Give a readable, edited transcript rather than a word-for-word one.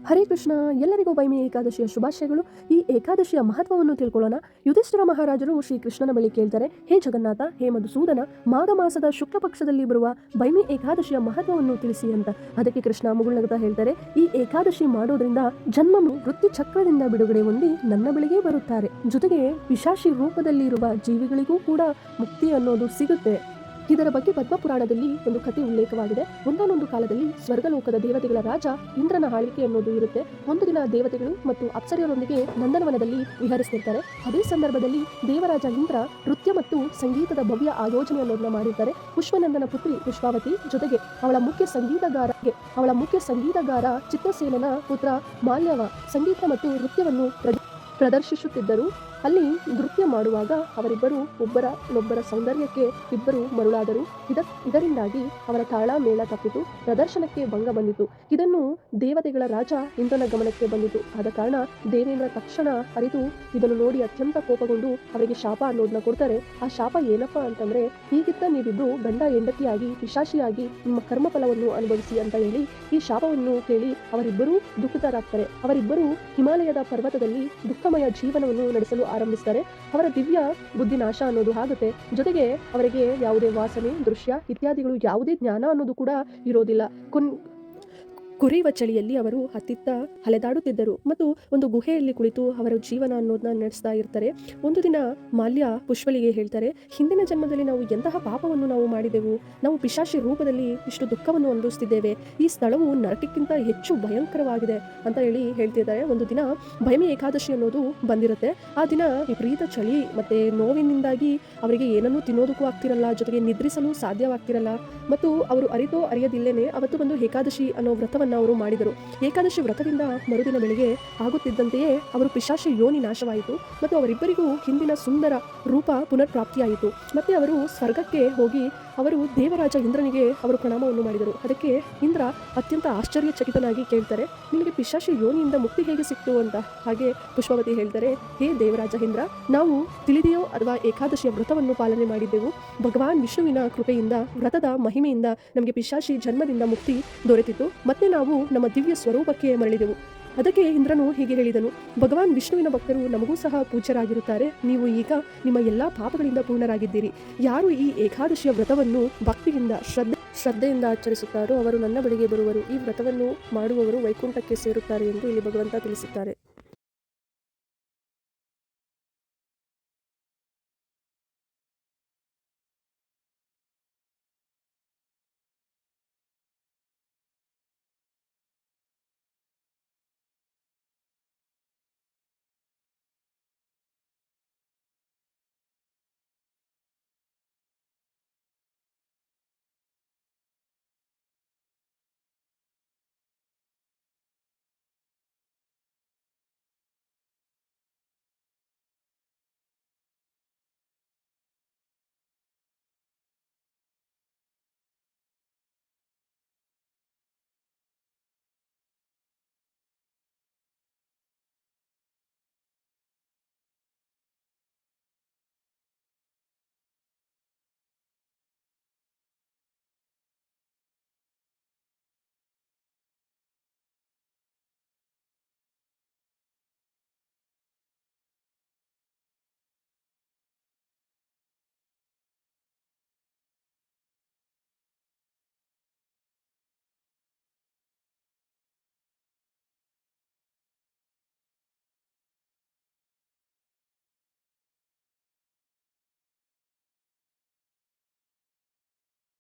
ಹರೇ ಕೃಷ್ಣ. ಎಲ್ಲರಿಗೂ ಬೈಮಿ ಏಕಾದಶಿಯ ಶುಭಾಶಯಗಳು. ಈ ಏಕಾದಶಿಯ ಮಹತ್ವವನ್ನು ತಿಳ್ಕೊಳ್ಳೋಣ. ಯುಧಿಷ್ಠಿರ ಮಹಾರಾಜರು ಶ್ರೀ ಕೃಷ್ಣನ ಬಳಿ ಕೇಳ್ತಾರೆ, ಹೇ ಜಗನ್ನಾಥ, ಹೇ ಮಧುಸೂದನ, ಮಾಘ ಮಾಸದ ಶುಕ್ಲ ಪಕ್ಷದಲ್ಲಿ ಬರುವ ಬೈಮಿ ಏಕಾದಶಿಯ ಮಹತ್ವವನ್ನು ತಿಳಿಸಿ ಅಂತ. ಅದಕ್ಕೆ ಕೃಷ್ಣ ಮುಗುಳ್ನಗುತ್ತಾ ಹೇಳ್ತಾರೆ, ಈ ಏಕಾದಶಿ ಮಾಡೋದ್ರಿಂದ ಜನ್ಮವು ವೃತ್ತಿ ಚಕ್ರದಿಂದ ಬಿಡುಗಡೆ ಹೊಂದಿ ನನ್ನ ಬಳಿಗೆ ಬರುತ್ತಾರೆ. ಜೊತೆಗೆ ಪಿಶಾಚಿ ರೂಪದಲ್ಲಿ ಇರುವ ಜೀವಿಗಳಿಗೂ ಕೂಡ ಮುಕ್ತಿ ಅನ್ನೋದು ಸಿಗುತ್ತೆ. ಇದರ ಬಗ್ಗೆ ಪದ್ಮಪುರಾಣದಲ್ಲಿ ಒಂದು ಕಥೆ ಉಲ್ಲೇಖವಾಗಿದೆ. ಒಂದಾನೊಂದು ಕಾಲದಲ್ಲಿ ಸ್ವರ್ಗಲೋಕದ ದೇವತೆಗಳ ರಾಜ ಇಂದ್ರನ ಆಳ್ವಿಕೆ ಅನ್ನೋದು ಇರುತ್ತೆ. ಒಂದು ದಿನ ದೇವತೆಗಳು ಮತ್ತು ಅಪ್ಸರೆಯರೊಂದಿಗೆ ನಂದನವನದಲ್ಲಿ ವಿಹರಿಸ್ತಿರ್ತಾರೆ. ಅದೇ ಸಂದರ್ಭದಲ್ಲಿ ದೇವರಾಜ ಇಂದ್ರ ನೃತ್ಯ ಮತ್ತು ಸಂಗೀತದ ಭವ್ಯ ಆಯೋಜನೆ ಅನ್ನೋದನ್ನ ಮಾಡಿರ್ತಾರೆ. ಪುಷ್ಪನಂದನ ಪುತ್ರಿ ಪುಷ್ಪಾವತಿ ಜೊತೆಗೆ ಅವಳ ಮುಖ್ಯ ಸಂಗೀತಗಾರ ಚಿತ್ರಸೇನನ ಪುತ್ರ ಮಾಲ್ಯವ ಸಂಗೀತ ಮತ್ತು ನೃತ್ಯವನ್ನು ಪ್ರದರ್ಶಿಸುತ್ತಿದ್ದರು. ಅಲ್ಲಿ ನೃತ್ಯ ಮಾಡುವಾಗ ಅವರಿಬ್ಬರು ಒಬ್ಬರ ಸೌಂದರ್ಯಕ್ಕೆ ಇಬ್ಬರು ಮರುಳಾದರು. ಇದರಿಂದಾಗಿ ಅವರ ತಾಳ ಮೇಳ ತಪ್ಪಿತು, ಪ್ರದರ್ಶನಕ್ಕೆ ಭಂಗ ಬಂದಿತು. ಇದನ್ನು ದೇವತೆಗಳ ರಾಜ ಇಂದ್ರನ ಗಮನಕ್ಕೆ ಬಂದಿತು. ಆದ ಕಾರಣ ದೇವೇಂದ್ರ ತಕ್ಷಣ ಅರಿತು ಇದನ್ನು ನೋಡಿ ಅತ್ಯಂತ ಕೋಪಗೊಂಡು ಅವರಿಗೆ ಶಾಪ ಅನ್ನೋದನ್ನ ಕೊಡ್ತಾರೆ. ಆ ಶಾಪ ಏನಪ್ಪಾ ಅಂತಂದ್ರೆ, ಹೀಗಿದ್ದ ನೀವಿಬ್ರು ಗಂಡ ಹೆಂಡತಿಯಾಗಿ ಪಿಶಾಚಿಯಾಗಿ ನಿಮ್ಮ ಕರ್ಮಫಲವನ್ನು ಅನುಭವಿಸಿ ಅಂತ ಹೇಳಿ ಈ ಶಾಪವನ್ನು ಕೇಳಿ ಅವರಿಬ್ಬರೂ ದುಃಖಿತರಾಗ್ತಾರೆ. ಅವರಿಬ್ಬರು ಹಿಮಾಲಯದ ಪರ್ವತದಲ್ಲಿ ದುಃಖಮಯ ಜೀವನವನ್ನು ನಡೆಸಲು ಆರಂಭಿಸ್ತಾರೆ. ಅವರ ದಿವ್ಯ ಬುದ್ಧಿ ನಾಶ ಅನ್ನೋದು ಆಗುತ್ತೆ. ಜೊತೆಗೆ ಅವರಿಗೆ ಯಾವುದೇ ವಾಸನೆ, ದೃಶ್ಯ ಇತ್ಯಾದಿಗಳು ಯಾವುದೇ ಜ್ಞಾನ ಅನ್ನೋದು ಕೂಡ ಇರೋದಿಲ್ಲ. ಕುರಿಯುವ ಚಳಿಯಲ್ಲಿ ಅವರು ಹತ್ತಿತ್ತ ಅಲೆದಾಡುತ್ತಿದ್ದರು ಮತ್ತು ಒಂದು ಗುಹೆಯಲ್ಲಿ ಕುಳಿತು ಅವರ ಜೀವನ ಅನ್ನೋದನ್ನ ನಡೆಸ್ತಾ ಇರ್ತಾರೆ. ಒಂದು ದಿನ ಮಾಲ್ಯ ಪುಷ್ಪಳಿಗೆ ಹೇಳ್ತಾರೆ, ಹಿಂದಿನ ಜನ್ಮದಲ್ಲಿ ನಾವು ಎಂತಹ ಪಾಪವನ್ನು ನಾವು ಮಾಡಿದೆವು, ನಾವು ಪಿಶಾಚಿ ರೂಪದಲ್ಲಿ ಇಷ್ಟು ದುಃಖವನ್ನು ಅನುಭವಿಸ್ತಿದ್ದೇವೆ, ಈ ಸ್ಥಳವು ನರಕಕ್ಕಿಂತ ಹೆಚ್ಚು ಭಯಂಕರವಾಗಿದೆ ಅಂತ ಹೇಳಿ ಹೇಳ್ತಿದ್ದಾರೆ. ಒಂದು ದಿನ ಬೈಮಿ ಏಕಾದಶಿ ಅನ್ನೋದು ಬಂದಿರುತ್ತೆ. ಆ ದಿನ ವಿಪರೀತ ಚಳಿ ಮತ್ತೆ ನೋವಿನಿಂದಾಗಿ ಅವರಿಗೆ ಏನನ್ನೂ ತಿನ್ನೋದಕ್ಕೂ ಆಗ್ತಿರಲ್ಲ, ಜೊತೆಗೆ ನಿದ್ರಿಸಲು ಸಾಧ್ಯವಾಗ್ತಿರಲ್ಲ. ಮತ್ತು ಅವರು ಅರಿತೋ ಅರಿಯದಿಲ್ಲೇನೆ ಅವತ್ತು ಬಂದು ಏಕಾದಶಿ ಅನ್ನೋ ವ್ರತವನ್ನು ಅವರು ಮಾಡಿದರು. ಏಕಾದಶಿ ವ್ರತದಿಂದ ಮರುದಿನ ಬೆಳಿಗ್ಗೆ ಆಗುತ್ತಿದ್ದಂತೆಯೇ ಅವರು ಪಿಶಾಚಿ ಯೋನಿ ನಾಶವಾಯಿತು ಮತ್ತು ಅವರಿಬ್ಬರಿಗೂ ಹಿಂದಿನ ಸುಂದರ ರೂಪ ಪುನರ್ ಪ್ರಾಪ್ತಿಯಾಯಿತು. ಮತ್ತೆ ಅವರು ಸ್ವರ್ಗಕ್ಕೆ ಹೋಗಿ ಅವರು ದೇವರಾಜ ಇಂದ್ರನಿಗೆ ಅವರು ಪ್ರಣಾಮವನ್ನು ಮಾಡಿದರು. ಅದಕ್ಕೆ ಇಂದ್ರ ಅತ್ಯಂತ ಆಶ್ಚರ್ಯಚಕಿತನಾಗಿ ಕೇಳ್ತಾರೆ, ನಿಮಗೆ ಪಿಶಾಚಿ ಯೋನಿಯಿಂದ ಮುಕ್ತಿ ಹೇಗೆ ಸಿಕ್ತು ಅಂತ. ಹಾಗೆ ಪುಷ್ಪವತಿ ಹೇಳ್ತಾರೆ, ಹೇ ದೇವರಾಜ ಇಂದ್ರ, ನಾವು ತಿಳಿದೆಯೋ ಅಥವಾ ಏಕಾದಶಿಯ ವ್ರತವನ್ನು ಪಾಲನೆ ಮಾಡಿದ್ದೆವು. ಭಗವಾನ್ ವಿಷ್ಣುವಿನ ಕೃಪೆಯಿಂದ ವ್ರತದ ಮಹಿಮೆಯಿಂದ ನಮಗೆ ಪಿಶಾಚಿ ಜನ್ಮದಿಂದ ಮುಕ್ತಿ ದೊರೆತಿತ್ತು. ಮತ್ತೆ ನಾವು ನಮ್ಮ ದಿವ್ಯ ಸ್ವರೂಪಕ್ಕೆ ಮರಳಿದೆವು. ಅದಕ್ಕೆ ಇಂದ್ರನು ಹೀಗೆ ಹೇಳಿದನು, ಭಗವಾನ್ ವಿಷ್ಣುವಿನ ಭಕ್ತರು ನಮಗೂ ಸಹ ಪೂಜ್ಯರಾಗಿರುತ್ತಾರೆ. ನೀವು ಈಗ ನಿಮ್ಮ ಎಲ್ಲಾ ಪಾಪಗಳಿಂದ ಪೂರ್ಣರಾಗಿದ್ದೀರಿ. ಯಾರು ಈ ಏಕಾದಶಿಯ ವ್ರತವನ್ನು ಭಕ್ತಿಯಿಂದ ಶ್ರದ್ಧೆಯಿಂದ ಆಚರಿಸುತ್ತಾರೋ ಅವರು ನನ್ನ ಬಳಿಗೆ ಬರುವರು. ಈ ವ್ರತವನ್ನು ಮಾಡುವವರು ವೈಕುಂಠಕ್ಕೆ ಸೇರುತ್ತಾರೆ ಎಂದು ಇಲ್ಲಿ ಭಗವಂತ ತಿಳಿಸುತ್ತಾರೆ.